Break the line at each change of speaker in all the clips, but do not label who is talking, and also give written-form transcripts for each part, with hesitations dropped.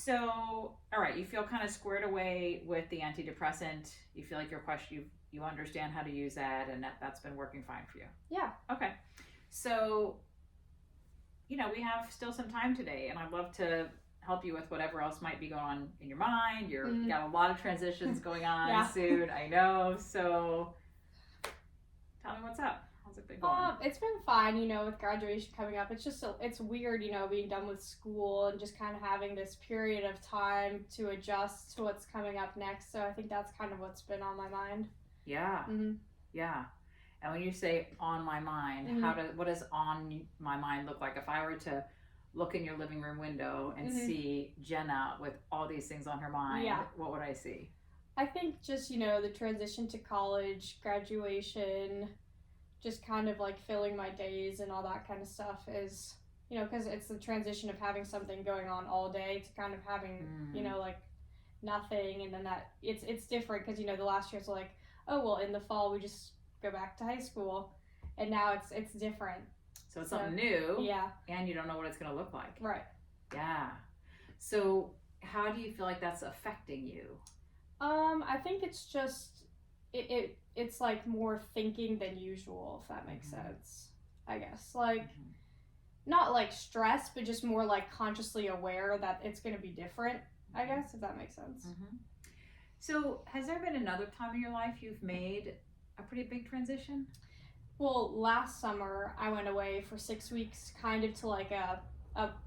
So, all right, you feel kind of squared away with the antidepressant. You feel like you understand how to use that, and that's been working fine for you.
Yeah.
Okay. So, we have still some time today, and I'd love to help you with whatever else might be going on in your mind. You got a lot of transitions going on soon, I know. So, tell me what's up. How's it been going?
It's been fine, with graduation coming up. It's weird, being done with school and just kind of having this period of time to adjust to what's coming up next. So I think that's kind of what's been on my mind.
Yeah. Yeah. And when you say on my mind, what does on my mind look like? If I were to look in your living room window and see Jenna with all these things on her mind, what would I see?
I think just, the transition to college, graduation, just kind of like filling my days and all that kind of stuff is, because it's the transition of having something going on all day to kind of having, like nothing. And then that it's different because, the last year's like, oh, well, in the fall we just go back to high school, and now it's different.
So it's something new.
Yeah.
And you don't know what it's going to look like.
Right.
Yeah. So how do you feel like that's affecting you?
I think it's just it's like more thinking than usual, if that makes sense. I guess like not like stress, but just more like consciously aware that it's going to be different. I guess, if that makes sense.
So has there been another time in your life you've made a pretty big transition?
Well, last summer I went away for 6 weeks, kind of to like a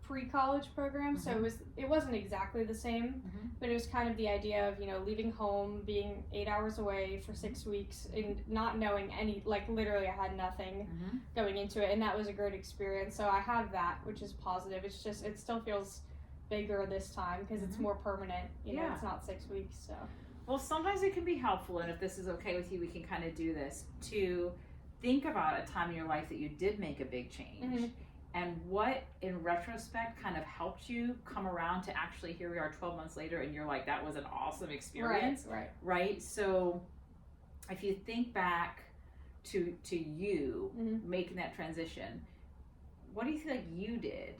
pre-college program. So it wasn't exactly the same, but it was kind of the idea of leaving home, being 8 hours away for 6 weeks, and not knowing any, like literally I had nothing going into it, and that was a great experience. So I have that, which is positive. It's just it still feels bigger this time because it's more permanent. It's not 6 weeks. So.
Well, sometimes it can be helpful, and if this is okay with you, we can kind of do this, to think about a time in your life that you did make a big change, and what, in retrospect, kind of helped you come around to actually, here we are 12 months later, and you're like, that was an awesome experience. Right? So if you think back to you making that transition, what do you feel like you did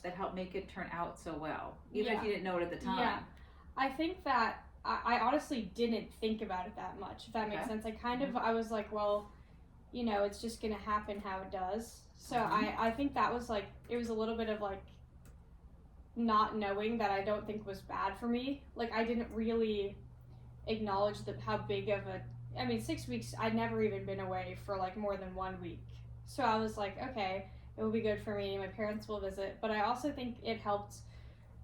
that helped make it turn out so well, even if you didn't know it at the time?
Yeah. I think that I honestly didn't think about it that much, if that makes sense. I was like, well, it's just going to happen how it does. So I think that was like, it was a little bit of like not knowing that I don't think was bad for me. Like I didn't really acknowledge how big of 6 weeks, I'd never even been away for like more than 1 week. So I was like, okay, it will be good for me. My parents will visit. But I also think it helped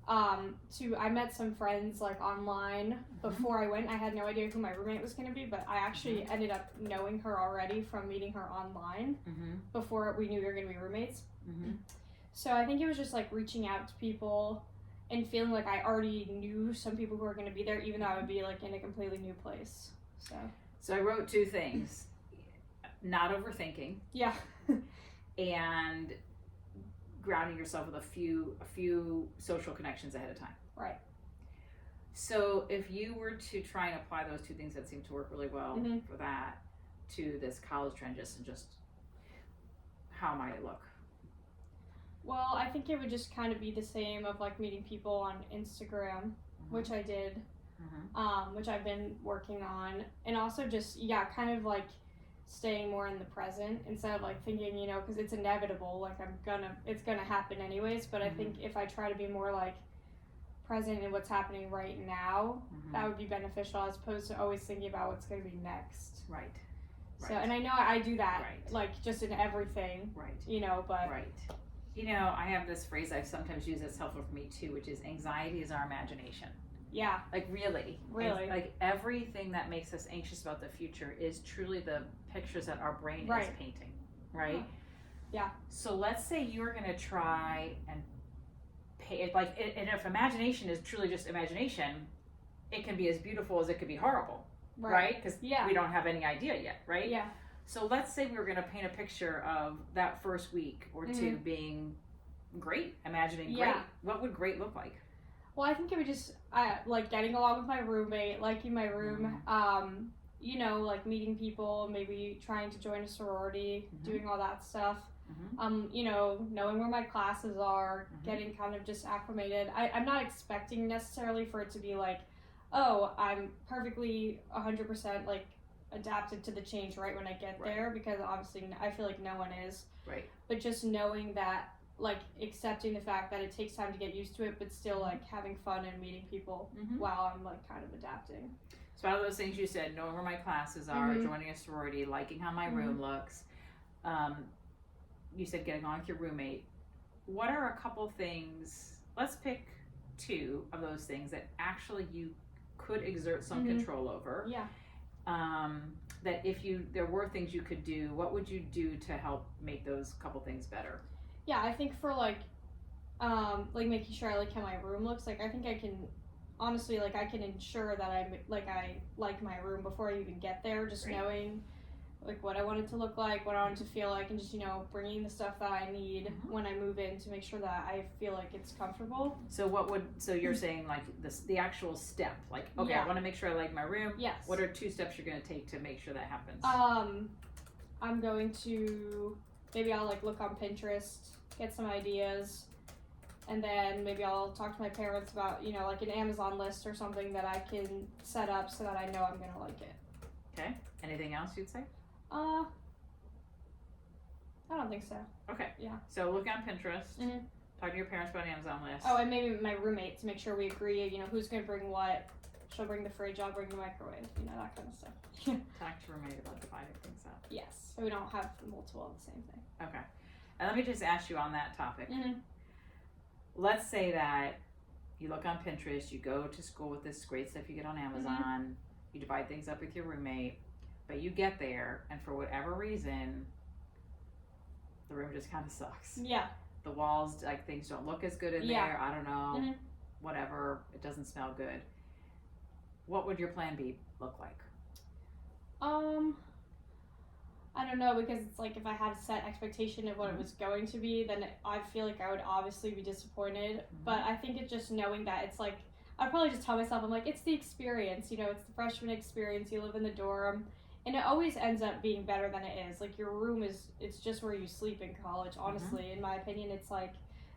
I met some friends like online before I went. I had no idea who my roommate was going to be, but I actually ended up knowing her already from meeting her online before we knew we were going to be roommates. So I think it was just like reaching out to people and feeling like I already knew some people who were going to be there, even though I would be like in a completely new place. So
I wrote 2 things: not overthinking.
Yeah.
And grounding yourself with a few social connections ahead of time.
Right.
So if you were to try and apply those 2 things that seem to work really well for that to this college transition, just how might it look?
Well, I think it would just kind of be the same of like meeting people on Instagram, which I did, which I've been working on, and also just kind of like staying more in the present instead of like thinking, because it's inevitable, like it's gonna happen anyways. But I think if I try to be more like present in what's happening right now, that would be beneficial as opposed to always thinking about what's gonna be next.
Right.
So, and I know I do that, like just in everything.
Right.
But.
Right. I have this phrase I've sometimes used that's helpful for me too, which is anxiety is our imagination.
Yeah.
Like really. Like everything that makes us anxious about the future is truly the pictures that our brain is painting. Right?
Yeah.
So let's say you're going to try and paint, and if imagination is truly just imagination, it can be as beautiful as it could be horrible. Right? Because we don't have any idea yet. Right?
Yeah.
So let's say we were going to paint a picture of that first week or 2 being great, imagining great. What would great look like?
Well, I think it would just like getting along with my roommate, liking my room, like meeting people, maybe trying to join a sorority, doing all that stuff. You know, knowing where my classes are, getting kind of just acclimated. I'm not expecting necessarily for it to be like, oh, I'm perfectly 100% like adapted to the change right when I get there, because obviously I feel like no one is.
Right.
But just knowing that, like, accepting the fact that it takes time to get used to it, but still like having fun and meeting people while I'm like kind of adapting.
So out of those things you said, knowing where my classes are, joining a sorority, liking how my room looks, you said getting on with your roommate. What are a couple things, let's pick 2 of those things that actually you could exert some control over.
Yeah.
That if there were things you could do, what would you do to help make those couple things better?
Yeah, I think for like making sure I like how my room looks, like I think I can, honestly, like I can ensure that I like my room before I even get there, just knowing like what I want it to look like, what I want it to feel like, and just, you know, bringing the stuff that I need when I move in to make sure that I feel like it's comfortable.
So you're saying like the actual step, like, okay, I want to make sure I like my room.
Yes.
What are 2 steps you're going to take to make sure that happens?
I'm going to, maybe I'll like look on Pinterest, get some ideas, and then maybe I'll talk to my parents about, you know, like an Amazon list or something that I can set up so that I know I'm going to like it.
Okay. Anything else you'd say?
I don't think so.
Okay.
Yeah.
So look on Pinterest. Talk to your parents about an Amazon list.
Oh, and maybe my roommate, to make sure we agree, you know, who's going to bring what. She'll bring the fridge, I'll bring the microwave, you know, that kind of stuff.
Talk to your roommate about dividing things up.
Yes. So we don't have multiple of the same thing.
Okay. And let me just ask you on that topic. Let's say that you look on Pinterest, you go to school with this great stuff you get on Amazon, you divide things up with your roommate, but you get there, and for whatever reason, the room just kind of sucks.
Yeah.
The walls, like, things don't look as good in there. I don't know. Whatever. It doesn't smell good. What would your plan B look like?
I don't know, because it's like if I had a set expectation of what it was going to be, then I feel like I would obviously be disappointed. But I think it's just knowing that it's like, I'd probably just tell myself, I'm like, it's the experience, you know, it's the freshman experience, you live in the dorm, and it always ends up being better than it is. Like, your room it's just where you sleep in college, honestly. In my opinion, it's like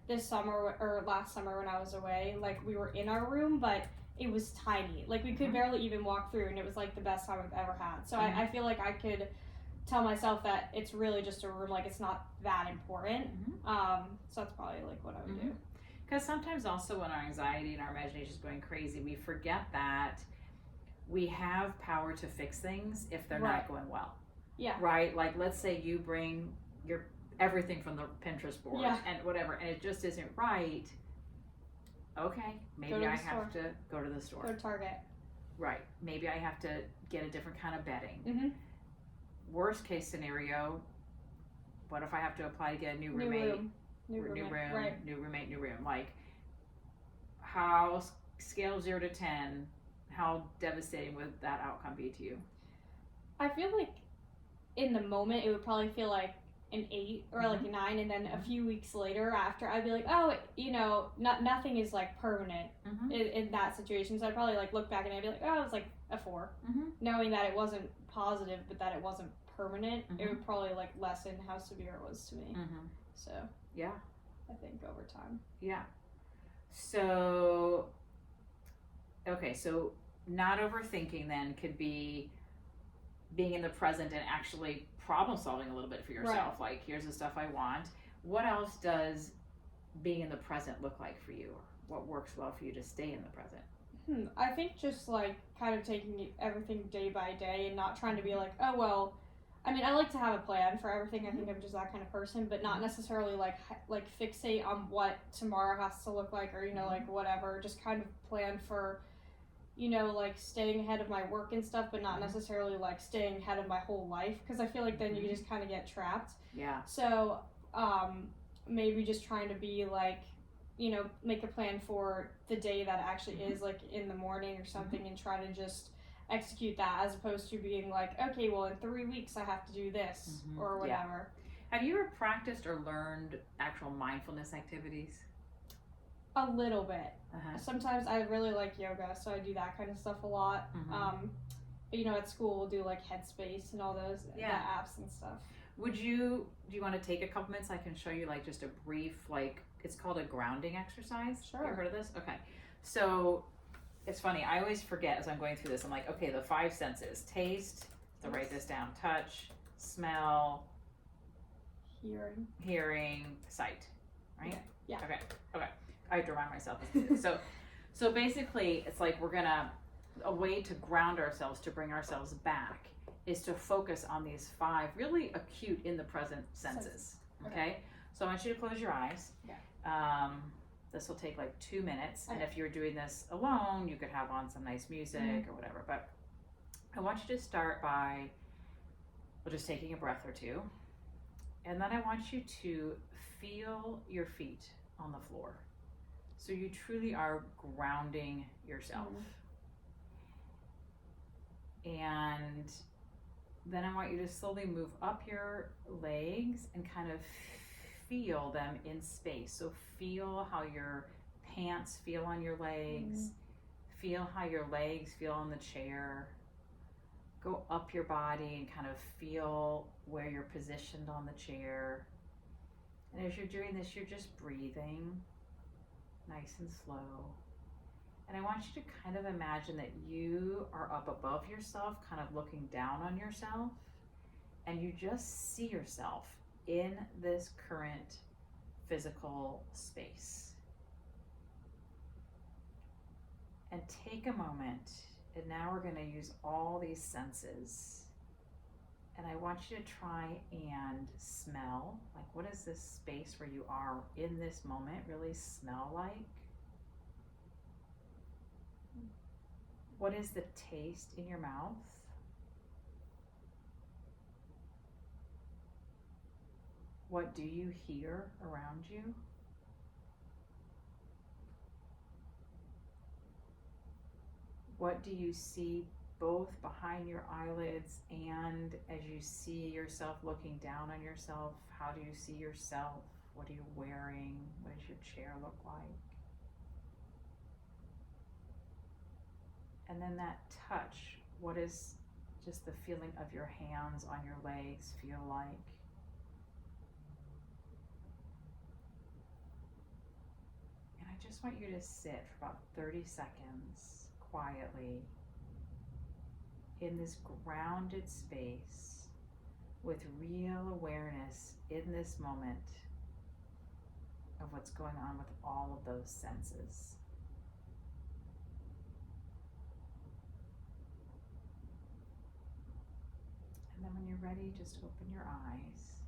this summer, or last summer when I was away, like, we were in our room, but it was tiny. Like, we could barely even walk through, and it was like the best time I've ever had. So I feel like I could tell myself that it's really just a room, like, it's not that important. So that's probably like what I would do.
Because sometimes also when our anxiety and our imagination is going crazy, we forget that we have power to fix things if they're not going well.
Yeah.
Right? Like, let's say you bring your everything from the Pinterest board and whatever, and it just isn't right. Okay, maybe I have to go to the store.
Go to Target.
Right. Maybe I have to get a different kind of bedding. Worst case scenario, what if I have to apply to get a new roommate? New room,
right.
New roommate, new room. Like, how, scale 0 to 10, how devastating would that outcome be to you?
I feel like in the moment it would probably feel like an 8 or like a 9, and then a few weeks later after I'd be like, oh, you know, nothing is like permanent in that situation. So I'd probably like look back and I'd be like, oh, it was like a 4. Knowing that it wasn't positive, but that it wasn't permanent, it would probably like lessen how severe it was to me. So
yeah,
I think over time.
Yeah. So okay, so not overthinking then could be being in the present and actually problem solving a little bit for yourself. Like, here's the stuff I want. What else does being in the present look like for you? What works well for you to stay in the present?
I think just like kind of taking everything day by day and not trying to be like, oh, well, I mean, I like to have a plan for everything. I think I'm just that kind of person, but not necessarily like fixate on what tomorrow has to look like, or, you know, like whatever. Just kind of plan for, you know, like staying ahead of my work and stuff, but not necessarily like staying ahead of my whole life, because I feel like then you just kind of get trapped.
Yeah.
So maybe just trying to be like, you know, make a plan for the day that actually is, like in the morning or something, and try to just execute that, as opposed to being like, okay, well, in 3 weeks I have to do this or whatever.
Have you ever practiced or learned actual mindfulness activities?
A little bit. Sometimes I really like yoga, so I do that kind of stuff a lot. But, you know, at school we'll do like Headspace and all those the apps and stuff.
do you want to take a couple minutes? I can show you like just a brief, like, it's called a grounding exercise.
Sure.
You heard of this? Okay. So it's funny. I always forget as I'm going through this. I'm like, okay, the 5 senses: taste. To write this down: touch, smell, hearing, sight. Right?
Okay. Yeah.
Okay. I have to remind myself. So basically, it's like a way to ground ourselves, to bring ourselves back, is to focus on these 5 really acute in the present senses. Okay? So I want you to close your eyes.
Yeah.
This will take like 2 minutes. And if you're doing this alone, you could have on some nice music or whatever. But I want you to start by just taking a breath or 2. And then I want you to feel your feet on the floor. So you truly are grounding yourself. And then I want you to slowly move up your legs and kind of feel them in space. So feel how your pants feel on your legs. Feel how your legs feel on the chair. Go up your body and kind of feel where you're positioned on the chair. And as you're doing this, you're just breathing nice and slow. And I want you to kind of imagine that you are up above yourself, kind of looking down on yourself, and you just see yourself in this current physical space. And take a moment, and now we're going to use all these senses. And I want you to try and smell, like, what does this space where you are in this moment really smell like? What is the taste in your mouth? What do you hear around you? What do you see both behind your eyelids and as you see yourself looking down on yourself? How do you see yourself? What are you wearing? What does your chair look like? And then that touch, what is just the feeling of your hands on your legs feel like? And I just want you to sit for about 30 seconds quietly in this grounded space with real awareness in this moment of what's going on with all of those senses. And then when you're ready, just open your eyes.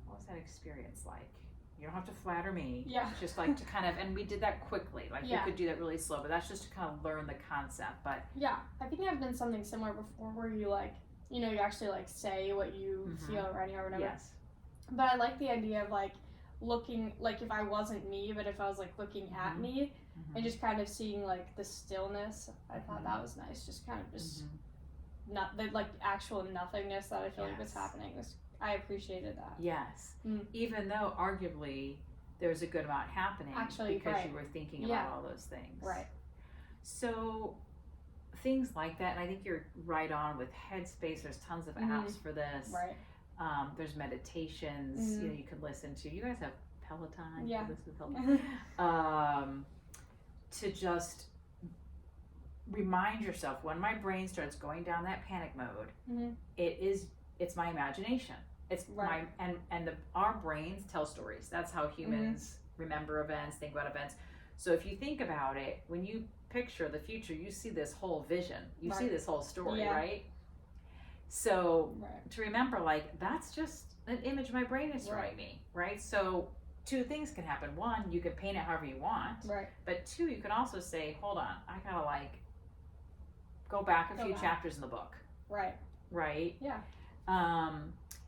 What was that experience like? You don't have to flatter me.
Yeah.
Just like to kind of, and we did that quickly. Like
Yeah.
we could do that really slow, but that's just to kind of learn the concept. But
yeah, I think I've done something similar before where you like, you actually like say what you feel already or whatever.
Yes.
But I like the idea of like looking, like if I wasn't me, but if I was like looking at me and just kind of seeing like the stillness. I thought that was nice. Just kind of just not the like actual nothingness that I feel like was happening. I appreciated that.
Yes. Even though arguably there's a good amount happening
actually,
because you were thinking about all those things.
Right.
So things like that, and I think you're right on with Headspace. There's tons of apps for this.
Right.
There's meditations you can listen to. You guys have Peloton.
Yeah.
You listen to Peloton. To just remind yourself when my brain starts going down that panic mode, it's my imagination. It's our brains tell stories. That's how humans remember events, think about events. So if you think about it, when you picture the future, you see this whole vision. You see this whole story, right? So to remember, like, that's just an image my brain is showing me, right? So 2 things can happen. 1, you can paint it however you want. Right. But 2, you can also say, hold on, I gotta like go back a few chapters in the book. Right. Right? Yeah.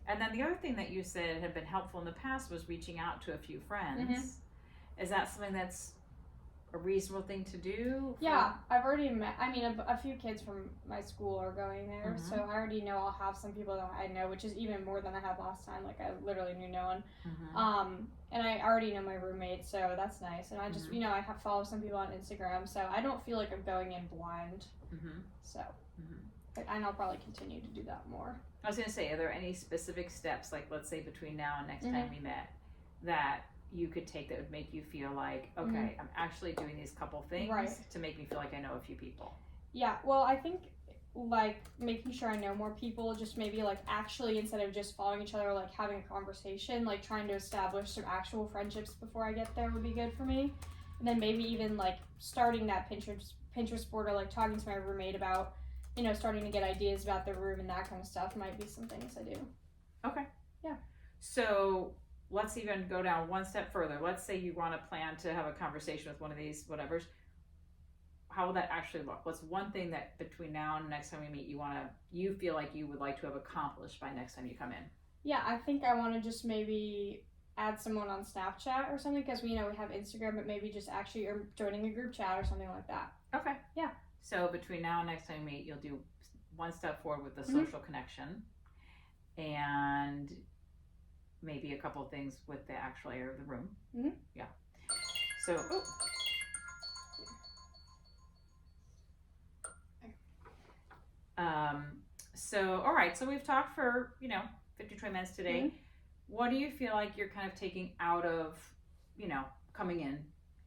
And then the other thing that you said had been helpful in the past was reaching out to a few friends. Is that something that's a reasonable thing to do?
Yeah, I've already met, I mean, a few kids from my school are going there, so I already know I'll have some people that I know, which is even more than I had last time. Like, I literally knew no one. And I already know my roommate, so that's nice. And I just, I have followed some people on Instagram, so I don't feel like I'm going in blind. So. and I'll probably continue to do that more.
I was going to say, are there any specific steps, like let's say between now and next time we met, that you could take that would make you feel like, okay, I'm actually doing these couple things to make me feel like I know a few people?
Yeah, well, I think like making sure I know more people, just maybe like actually instead of just following each other, like having a conversation, like trying to establish some actual friendships before I get there would be good for me. And then maybe even like starting that Pinterest board, or like talking to my roommate about, you know, starting to get ideas about the room and that kind of stuff might be some things I do.
Okay.
Yeah.
So let's even go down one step further. Let's say you want to plan to have a conversation with one of these whatevers. How will that actually look? What's one thing that between now and next time we meet you feel like you would like to have accomplished by next time you come in?
Yeah, I think I want to just maybe add someone on Snapchat or something, because we know we have Instagram, but maybe just actually or joining a group chat or something like that.
Okay.
Yeah.
So between now and next time we meet, you'll do one step forward with the social connection, and maybe a couple of things with the actual air of the room. Yeah. So, all right. So we've talked for 50, 20 minutes today. What do you feel like you're kind of taking out of coming in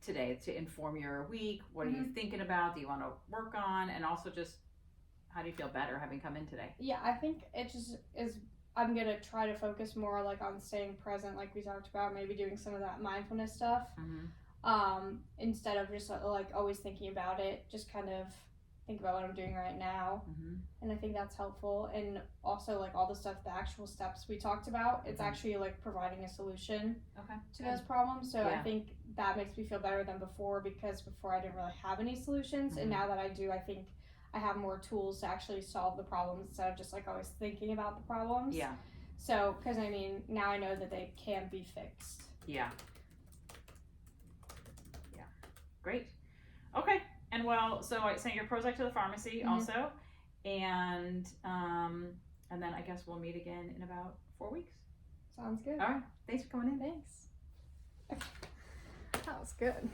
today to inform your week? What are you thinking about? Do you want to work on? And also just how do you feel better having come in today?
Yeah, I think it just is. I'm going to try to focus more like on staying present, like we talked about, maybe doing some of that mindfulness stuff. Instead of just like always thinking about it, just kind of think about what I'm doing right now. And I think that's helpful. And also like all the stuff, the actual steps we talked about, it's actually like providing a solution to those problems. So I think that makes me feel better than before, because before I didn't really have any solutions. And now that I do, I think I have more tools to actually solve the problems instead of just like always thinking about the problems.
Yeah.
So, because I mean, now I know that they can be fixed.
Yeah. Yeah. Great. Okay. And well, so I sent your Prozac to the pharmacy also, and then I guess we'll meet again in about 4 weeks.
Sounds good.
All right. Thanks for coming in.
Thanks. That was good.